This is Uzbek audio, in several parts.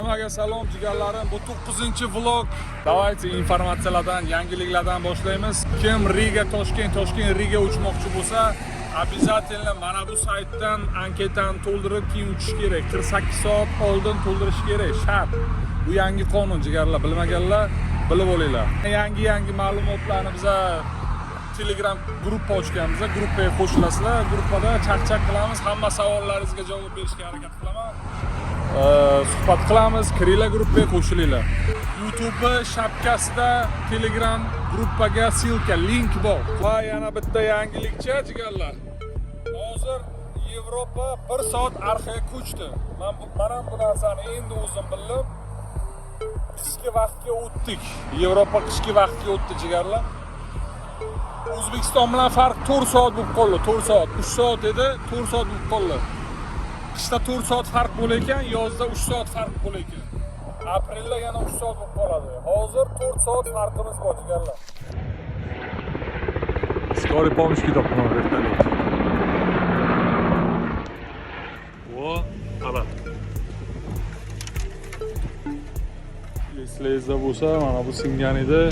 Hammaga salom jigarlarim. Bu 9-vlog. Давайте informatsiyalardan, yangiliklardan boshlaymiz. Kim Riga, Toshkent Riga uchmoqchi bo'lsa, обязательно mana bu saytdan anketani to'ldirib keyin uchish kerak. 48 soat oldin to'ldirish kerak, shart. Bu yangi qonun jigarlar, bilmaganlar bilib olinglar. Yangi ma'lumotlarni biz Telegram gruppa ochganmiz. Gruppaga qo'shilasizlar. Gruppada chaq-chaq qilamiz. Hamma savollaringizga javob berishga harakat qilaman. Suhbat qilamiz. Kiringlar gruppaga qo'shilinglar. YouTube shapkasida Telegram gruppaga silka, link bor. Va yana bitta yangilikcha jigarlar. Hozir Yevropa 1 soat orqaga ko'chdi. Men ham bu narsani endi o'zim bildim. Qishki vaqtga o'tdik. Yevropa qishki vaqtga o'tdi jigarlar. O'zbekiston bilan farq 4 soat bo'lib qoldi. 4 soat, 3 soat edi, 4 soat bo'lib qoldi. Qishda 4 soat farq bo'lar ekan, yozda 3 soat farq bo'lar ekan. Aprelda yana 3 soat bo'lib qoladi. Hozir 4 soat farqimiz bor jigarlar. Скорый помощь topdim vertolyot. Vo, qala. Eslangizda bo'lsa, mana bu singan edi.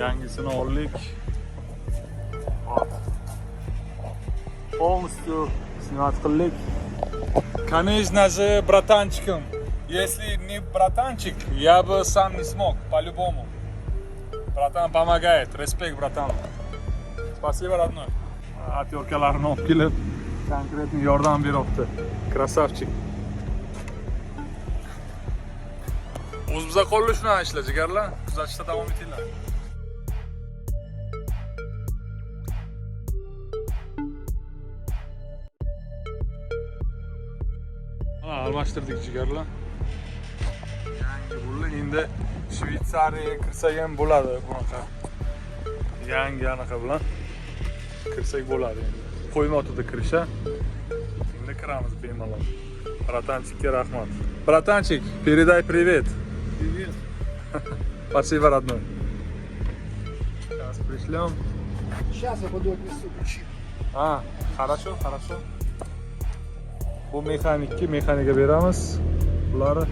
Yangisini oldik. Полностью снять qildik. Конечно же, братанчиком. Если не братанчик, я бы сам не смог, по-любому. Братан помогает. Респект, братан. Спасибо, родной. Atyorkalarni olib kelib, konkretniy yordam beryapti. Krasavchik. O'zimizda qo'lli shunaqa ishlar jigarlar. Kuzatishda davom etinglar. Almashtirdik jigarlar. Yangi bo'ldi. Endi Shvetsariyaga kirsak ham bo'ladi bunaqa. Yangi anaqa bilan kirsak bo'ladi endi. Qo'ymoqda kirisha. Endi kiramiz bemalol. Братанчикка rahmat. Братанчик, передай привет. Привет. Спасибо, родной. Сейчас пришлем. Сейчас я пойду отнесу ключи. Хорошо. Bu mexanikga beramiz. Bularni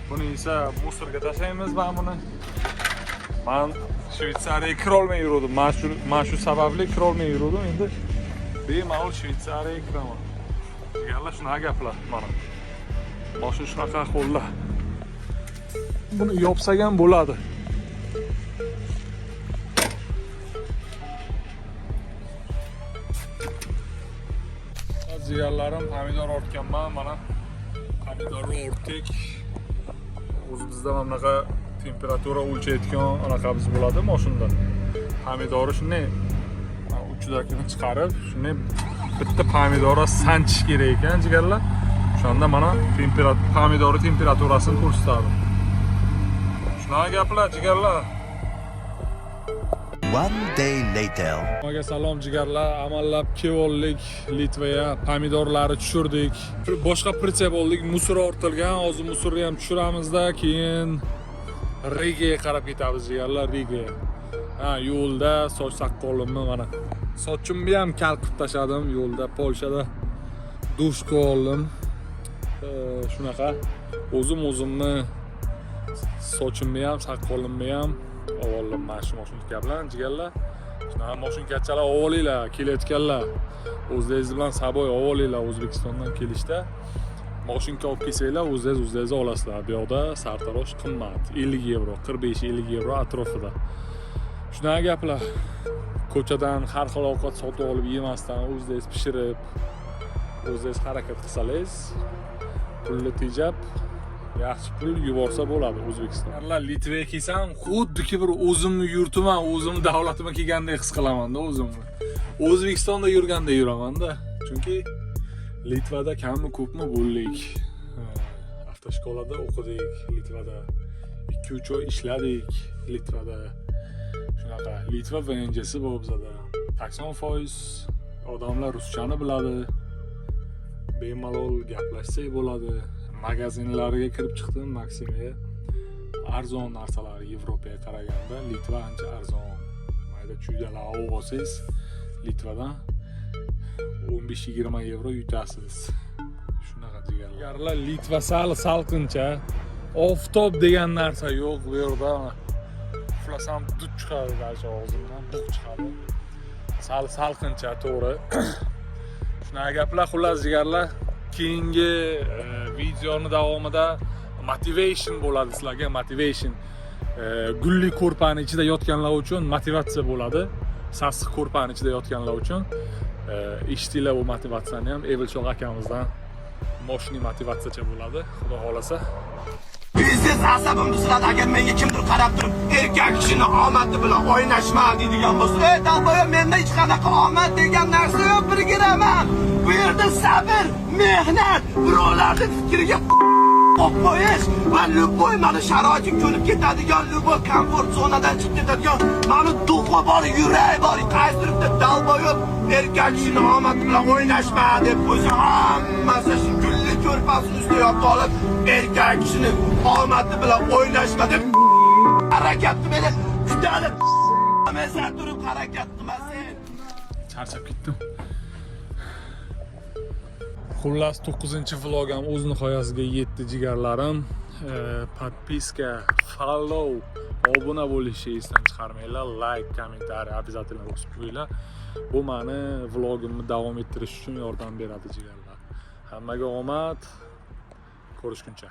buni esa musorga tashlaymiz. Men Shvetsariyaga kira olmay yurdim. Men shu sababli kira olmay yurdim. Endi bemalol Shvetsariyaga kiraman. Jigarlar shunaqa gaplar mana. Mashina shunaqa qo'llar. Buni yopsak ham bo'ladi. Jigarlarim pomidor ortganman, mana pomidorni ortdik. O'zimizda mana bunaqa temperatura o'lchaydigan anaqamiz bo'ladi mashinada. Pomidorni shunday uchidagini chiqarib, shunday bitta pomidorni sanchish kerak ekan jigarlar. O'shanda mana pomidorni temperaturasini ko'rsatadi. Shunaqa gaplar jigarlar. One day later. Hammaga salom jigarlar. Amallab kevoldik Litvaga, pomidorlarni tushirdik. Boshqa pritsep oldik, musor ortilgan. Hozir musorni ham tushiramizda, keyin Rigaga qarab ketamiz jigarlar, Rigaga. Yo'lda soch saqqolimni mana. Sochimni ham kal qilib tashladim yo'lda, Polshada dushka oldim. Shunaqa o'zimni sochimni ham, saqqolimni ham avvaldan mashinka bilan jigarlar. Shunaqa mashinkachalar olinglar, kelayotganlar. O'zingiz bilan saboy olinglar O'zbekistondan kelishda. Mashinka olib kelsanglar, o'zingiz olasizlar. Bu yoqda sartarosh qimmat, 50 euro, 45-50 euro atrofida. Shunaqa gaplar. Ko'chadan har xil ovqat sotib olib yemasdan o'zingiz pishirib, o'zingiz harakat qilsangiz, pulni tejab yaxshi pul yuborsa bo'ladi O'zbekistonga. Litvaga kelsam, xuddiki bir o'zimni yurtiman, o'zimni davlatimga kelgandek his qilaman-da o'zimni. O'zbekistonda yurgandek yuraman-da. Chunki Litvada kammi ko'pmi bo'ldik. Avtoshkolada o'qidik Litvada. 2-3 oy ishladik Litvada. Shunaqa Litva VNJsi bor bizda. 80% odamlar ruschani biladi. Bemalol gaplashsak bo'ladi. Magazinlarga kirib chiqdim, Maksimaga. Arzon narsalar Yevropaga qaraganda Litva ancha arzon. Mayda chuydalar olsangiz Litvadan 15-20 euro yutasiz. Shunaqa jigarlar. Jigarlar, Litva sal salqincha. Oftob degan narsa yo'q bu yerda. Uxlasam dud chiqadi, balki og'zimdan bug' chiqadi. Sal salqincha, to'g'ri. Shunaqa gaplar, xullas jigarlar. Keyingi videoning davomida motivation bo'ladi sizlarga, motivation. Gulli ko'rpani ichida yotganlar uchun motivatsiya bo'ladi. Sassiq ko'rpani ichida yotganlar uchun eshitinglar bu motivatsiyani ham Evilchoq akamizdan. Moshni motivatsiyacha bo'ladi, xudo xolasa. Biznes asabimni siladi agar menga kimdir qarab turib, erkak kishini omadi bilan o'ynashma deydigan bo'lsa, dalboya menda hech qanaqa omad degan narsa yo'q, birgiraman. Bu yerda sabr, mehnat, birovlarning fikriga qo'yish va любой mana sharoitga ko'nib ketadigan, любой komfort zonadan chiqib ketadigan, mana duxi bor, yurak bor, qaysi turibdi dalboyob erkak kishini omadi bilan o'ynashma deb o'zi hammasi shu gulli ko'rpasini ustiga yopib olib, erkak kishini omadi bilan o'ynashma deb harakatni meni kutadi. Men sen turib harakat qilmasin. Charchab ketdim. Xullas 9-vlogam o'z nihoyasiga yetdi jigarlarim. Podpiska, follow, obuna bo'lishni esdan chiqarmanglar, like, kommentariy обязательно bosib qo'yinglar. Bu meni vlogimni davom ettirish uchun yordam beradi jigarlar. Hammaga omad. Ko'rishguncha.